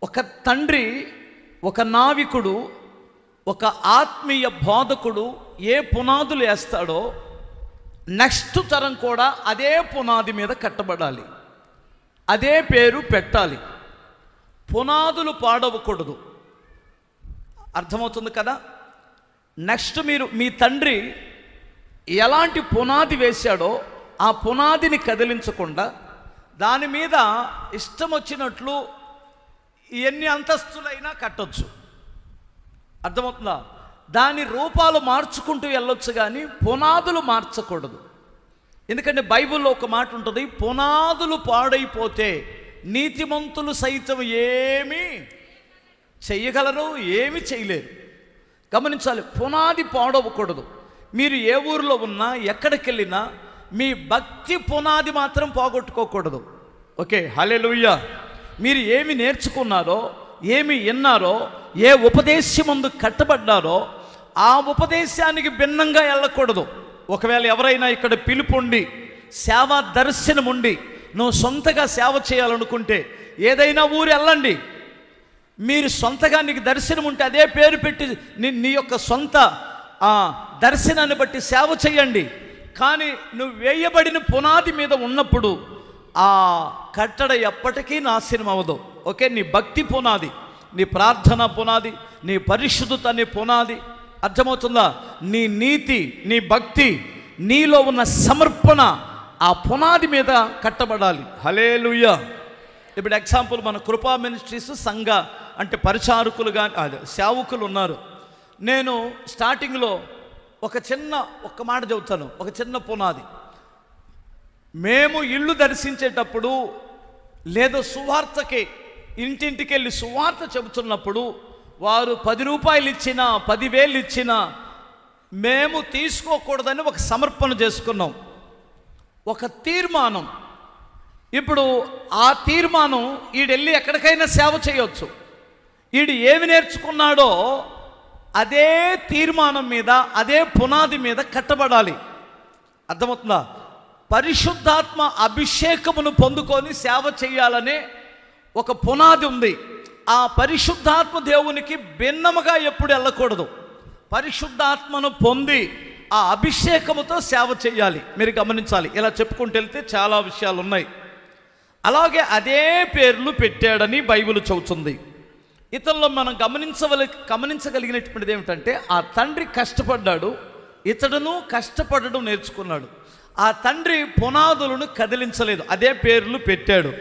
ఒక తండ్రి, ఒక నావికుడు, ఒక ఆత్మీయ బోధకుడు ఏ పునాదులు వేస్తాడో నెక్స్ట్ తరం కూడా అదే పునాది మీద కట్టబడాలి, అదే పేరు పెట్టాలి. పునాదులు పాడవకూడదు. అర్థమవుతుంది కదా? నెక్స్ట్ మీ తండ్రి ఎలాంటి పునాది వేశాడో ఆ పునాదిని కదిలించకుండా దాని మీద ఇష్టం వచ్చినట్లు ఎన్ని అంతస్తులైనా కట్టొచ్చు. అర్థమవుతుందా? దాని రూపాలు మార్చుకుంటూ వెళ్ళొచ్చు, కానీ పునాదులు మార్చకూడదు. ఎందుకంటే బైబిల్లో ఒక మాట ఉంటుంది, పునాదులు పాడైపోతే నీతిమంతులు సైతం ఏమీ చెయ్యగలరు, ఏమి చేయలేరు. గమనించాలి, పునాది పాడవకూడదు. మీరు ఏ ఊరిలో ఉన్నా, ఎక్కడికి వెళ్ళినా మీ భక్తి పునాది మాత్రం పోగొట్టుకోకూడదు. ఓకే, హల్లెలూయా. మీరు ఏమి నేర్చుకున్నారో, ఏమి విన్నారో, ఏ ఉపదేశమందు కట్టబడ్డారో ఆ ఉపదేశానికి భిన్నంగా వెళ్ళకూడదు. ఒకవేళ ఎవరైనా ఇక్కడ పిలుపుండి సేవా దర్శనం ఉండి నువ్వు సొంతగా సేవ చేయాలనుకుంటే ఏదైనా ఊరు వెళ్ళండి. మీరు సొంతగా నీకు దర్శనం ఉంటే అదే పేరు పెట్టి నీ యొక్క సొంత దర్శనాన్ని బట్టి సేవ చేయండి. కానీ నువ్వు వేయబడిన పునాది మీద ఉన్నప్పుడు ఆ కట్టడ ఎప్పటికీ నాశనం అవ్వదు. ఓకే, నీ భక్తి పునాది, నీ ప్రార్థన పునాది, నీ పరిశుద్ధత అనే పునాది. అర్థమవుతుందా? నీ నీతి, నీ భక్తి, నీలో ఉన్న సమర్పణ ఆ పునాది మీద కట్టబడాలి. హల్లెలూయా. ఇప్పుడు ఎగ్జాంపుల్, మన కృపా మినిస్ట్రీస్ సంఘ అంటే పరిచారకులుగా సేవకులు ఉన్నారు. నేను స్టార్టింగ్లో ఒక మాట చెబుతాను, ఒక చిన్న పునాది. మేము ఇల్లు దర్శించేటప్పుడు లేదా సువార్తకి ఇంటింటికి వెళ్ళి సువార్త చెబుతున్నప్పుడు వారు 10 రూపాయలు ఇచ్చినా 10,000 ఇచ్చినా మేము తీసుకోకూడదని ఒక సమర్పణ చేసుకున్నాం, ఒక తీర్మానం. ఇప్పుడు ఆ తీర్మానం ఈడెళ్ళి ఎక్కడికైనా సేవ చేయొచ్చు. ఈడు ఏమి నేర్చుకున్నాడో అదే తీర్మానం మీద, అదే పునాది మీద కట్టబడాలి. అర్థమవుతుందా? పరిశుద్ధాత్మ అభిషేకమును పొందుకొని సేవ చేయాలనే ఒక పునాది ఉంది. ఆ పరిశుద్ధాత్మ దేవునికి భిన్నముగా ఎప్పుడు వెళ్ళకూడదు. పరిశుద్ధాత్మను పొంది ఆ అభిషేకముతో సేవ చేయాలి. మీరు గమనించాలి. ఇలా చెప్పుకుంటూ వెళ్తే చాలా విషయాలు ఉన్నాయి. అలాగే అదే పేర్లు పెట్టాడని బైబిల్ చెబుతుంది. ఇతరులో మనం గమనించగలిగినటువంటిది ఏమిటంటే, ఆ తండ్రి కష్టపడ్డాడు, ఇతడును కష్టపడడం నేర్చుకున్నాడు. ఆ తండ్రి పునాదులను కదిలించలేదు, అదే పేర్లు పెట్టాడు.